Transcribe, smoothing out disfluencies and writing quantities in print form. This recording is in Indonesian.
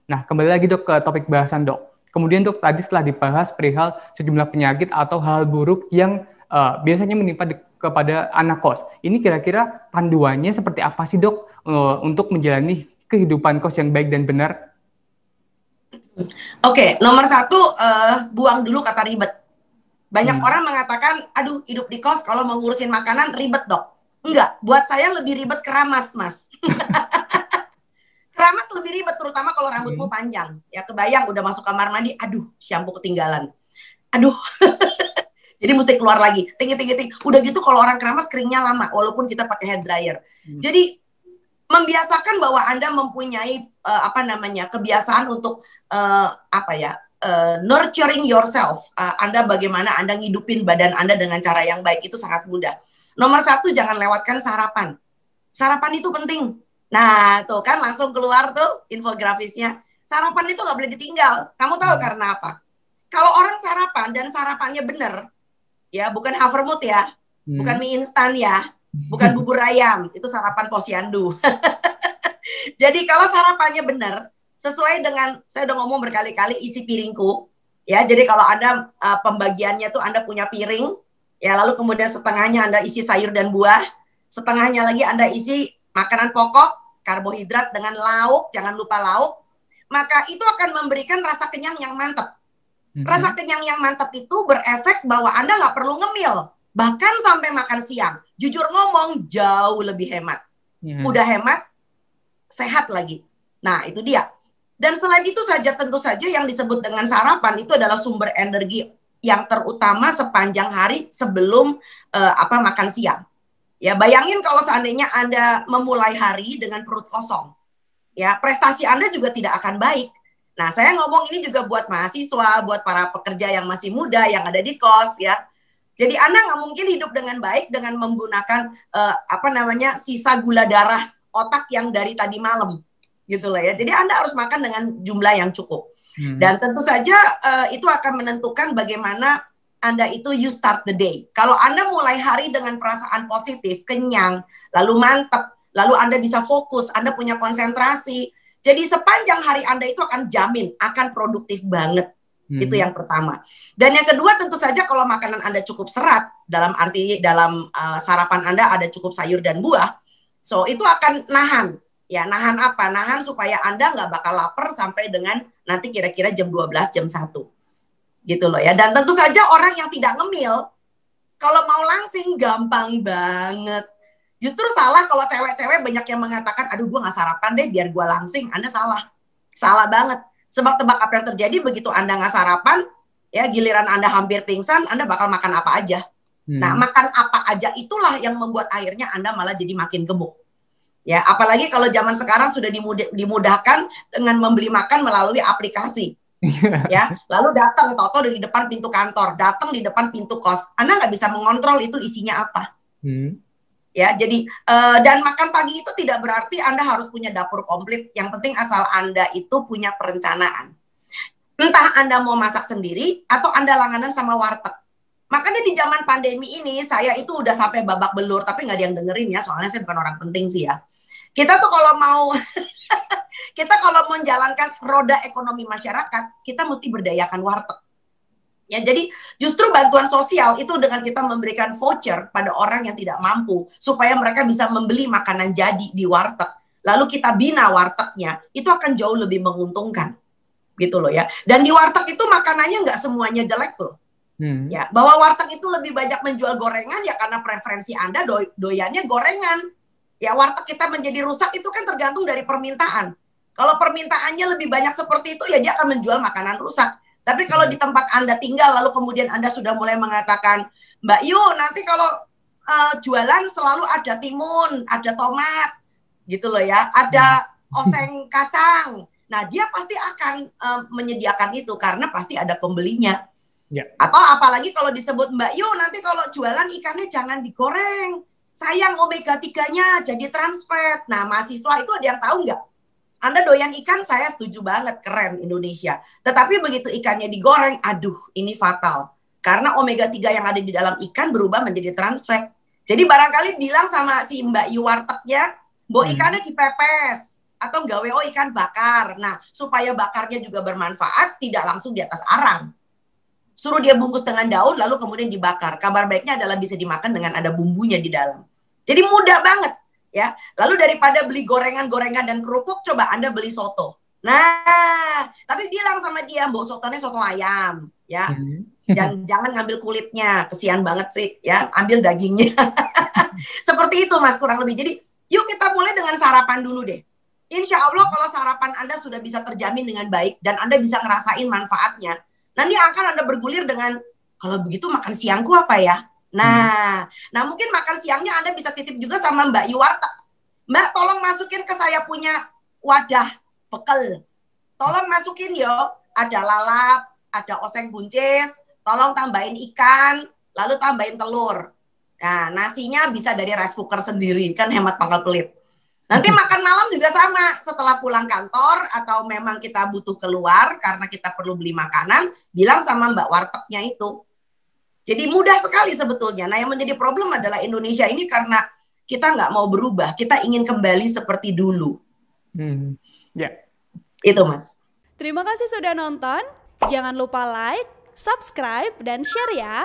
Nah, kembali lagi dok ke topik bahasan dok. Kemudian dok, tadi setelah dibahas perihal sejumlah penyakit atau hal buruk yang biasanya menimpa kepada anak kos. Ini kira-kira panduannya seperti apa sih dok untuk menjalani kehidupan kos yang baik dan benar? Oke, nomor satu, buang dulu kata ribet. Banyak orang mengatakan, aduh hidup di kos kalau mau ngurusin makanan ribet dok. Enggak, buat saya lebih ribet keramas mas. Keramas lebih ribet, terutama kalau rambutmu panjang. Ya kebayang udah masuk kamar mandi, aduh shampoo ketinggalan. Aduh, jadi mesti keluar lagi. Tinggi. Udah gitu kalau orang keramas keringnya lama, walaupun kita pakai hair dryer. Jadi membiasakan bahwa Anda mempunyai kebiasaan untuk nurturing yourself. Anda bagaimana Anda ngidupin badan Anda dengan cara yang baik, itu sangat mudah. Nomor satu, jangan lewatkan sarapan. Sarapan itu penting. Nah, tuh kan langsung keluar tuh infografisnya. Sarapan itu nggak boleh ditinggal. Kamu tahu karena apa? Kalau orang sarapan dan sarapannya bener, ya bukan Havermut ya, bukan mie instan ya, bukan bubur ayam, itu sarapan posyandu. Jadi kalau sarapannya bener, sesuai dengan, saya udah ngomong berkali-kali isi piringku, ya. Jadi kalau ada pembagiannya tuh Anda punya piring, ya lalu kemudian setengahnya Anda isi sayur dan buah, setengahnya lagi Anda isi makanan pokok, karbohidrat dengan lauk, jangan lupa lauk, maka itu akan memberikan rasa kenyang yang mantap. Rasa kenyang yang mantap itu berefek bahwa Anda nggak perlu ngemil, bahkan sampai makan siang. Jujur ngomong, jauh lebih hemat. Udah hemat, sehat lagi. Nah, itu dia. Dan selain itu saja, tentu saja yang disebut dengan sarapan itu adalah sumber energi yang terutama sepanjang hari sebelum makan siang. Ya, bayangin kalau seandainya Anda memulai hari dengan perut kosong. Ya, prestasi Anda juga tidak akan baik. Nah, saya ngomong ini juga buat mahasiswa, buat para pekerja yang masih muda, yang ada di kos, ya. Jadi Anda nggak mungkin hidup dengan baik dengan menggunakan sisa gula darah otak yang dari tadi malam, gitu loh ya. Jadi Anda harus makan dengan jumlah yang cukup. Dan tentu saja itu akan menentukan bagaimana Anda itu you start the day. Kalau Anda mulai hari dengan perasaan positif, kenyang, lalu mantap, lalu Anda bisa fokus, Anda punya konsentrasi. Jadi sepanjang hari Anda itu akan jamin, akan produktif banget. Itu yang pertama. Dan yang kedua tentu saja kalau makanan Anda cukup serat, dalam arti dalam sarapan Anda ada cukup sayur dan buah, so itu akan nahan. Ya, nahan apa? Nahan supaya Anda nggak bakal lapar sampai dengan nanti kira-kira jam 12, jam 1. Gitu loh ya. Dan tentu saja orang yang tidak ngemil, kalau mau langsing gampang banget. Justru salah kalau cewek-cewek banyak yang mengatakan, aduh gue gak sarapan deh biar gue langsing. Anda salah. Salah banget. Sebab tebak apa yang terjadi begitu Anda gak sarapan, ya giliran Anda hampir pingsan, Anda bakal makan apa aja. Nah, makan apa aja itulah yang membuat akhirnya Anda malah jadi makin gemuk. Ya, apalagi kalau zaman sekarang sudah dimudahkan dengan membeli makan melalui aplikasi. Ya, lalu datang toto di depan pintu kantor, datang di depan pintu kos. Anda nggak bisa mengontrol itu isinya apa. Ya, jadi dan makan pagi itu tidak berarti Anda harus punya dapur komplit. Yang penting asal Anda itu punya perencanaan. Entah Anda mau masak sendiri atau Anda langganan sama warteg. Makanya di zaman pandemi ini saya itu udah sampai babak belur, tapi nggak ada yang dengerin ya, soalnya saya bukan orang penting sih ya. Kita tuh kalau mau menjalankan roda ekonomi masyarakat, kita mesti berdayakan warteg. Ya, jadi justru bantuan sosial itu dengan kita memberikan voucher pada orang yang tidak mampu supaya mereka bisa membeli makanan jadi di warteg. Lalu kita bina wartegnya, itu akan jauh lebih menguntungkan. Gitu loh ya. Dan di warteg itu makanannya nggak semuanya jelek loh. Ya, bahwa warteg itu lebih banyak menjual gorengan ya karena preferensi Anda doyannya gorengan. Ya, warteg kita menjadi rusak itu kan tergantung dari permintaan. Kalau permintaannya lebih banyak seperti itu ya dia akan menjual makanan rusak. Tapi kalau di tempat Anda tinggal, lalu kemudian Anda sudah mulai mengatakan, Mbak Yu, nanti kalau jualan selalu ada timun, ada tomat, gitu loh ya, ada oseng kacang. Nah, dia pasti akan menyediakan itu karena pasti ada pembelinya. Ya. Atau apalagi kalau disebut Mbak Yu, nanti kalau jualan ikannya jangan digoreng. Sayang omega 3-nya jadi trans fat. Nah, mahasiswa itu ada yang tahu nggak? Anda doyan ikan, saya setuju banget, keren Indonesia. Tetapi begitu ikannya digoreng, aduh ini fatal. Karena omega 3 yang ada di dalam ikan berubah menjadi trans fat. Jadi barangkali bilang sama si Mbak Yu wartegnya, Mbok ikannya dipepes. atau gawe ikan bakar. Nah, supaya bakarnya juga bermanfaat, tidak langsung di atas arang. Suruh dia bungkus dengan daun, lalu kemudian dibakar. Kabar baiknya adalah bisa dimakan dengan ada bumbunya di dalam. Jadi mudah banget, ya. Lalu daripada beli gorengan-gorengan dan kerupuk, coba Anda beli soto. Nah, tapi bilang sama dia, mbok sotonya soto ayam, ya. Jangan ngambil kulitnya, kesian banget sih, ya. Ambil dagingnya. Seperti itu, Mas, kurang lebih. Jadi, yuk kita mulai dengan sarapan dulu deh. Insya Allah kalau sarapan Anda sudah bisa terjamin dengan baik dan Anda bisa ngerasain manfaatnya, nanti akan Anda bergulir dengan, kalau begitu makan siangku apa ya? Nah mungkin makan siangnya Anda bisa titip juga sama Mbak Yuwarta. Mbak, tolong masukin ke saya punya wadah bekal. Tolong masukin yo, ada lalap, ada oseng buncis, tolong tambahin ikan, lalu tambahin telur. Nah, nasinya bisa dari rice cooker sendiri, kan hemat pangkal pelit. Nanti makan malam juga sama, setelah pulang kantor atau memang kita butuh keluar karena kita perlu beli makanan, bilang sama Mbak Wartegnya itu. Jadi mudah sekali sebetulnya. Nah, yang menjadi problem adalah Indonesia ini karena kita nggak mau berubah, kita ingin kembali seperti dulu. Itu, Mas. Terima kasih sudah nonton. Jangan lupa like, subscribe, dan share ya.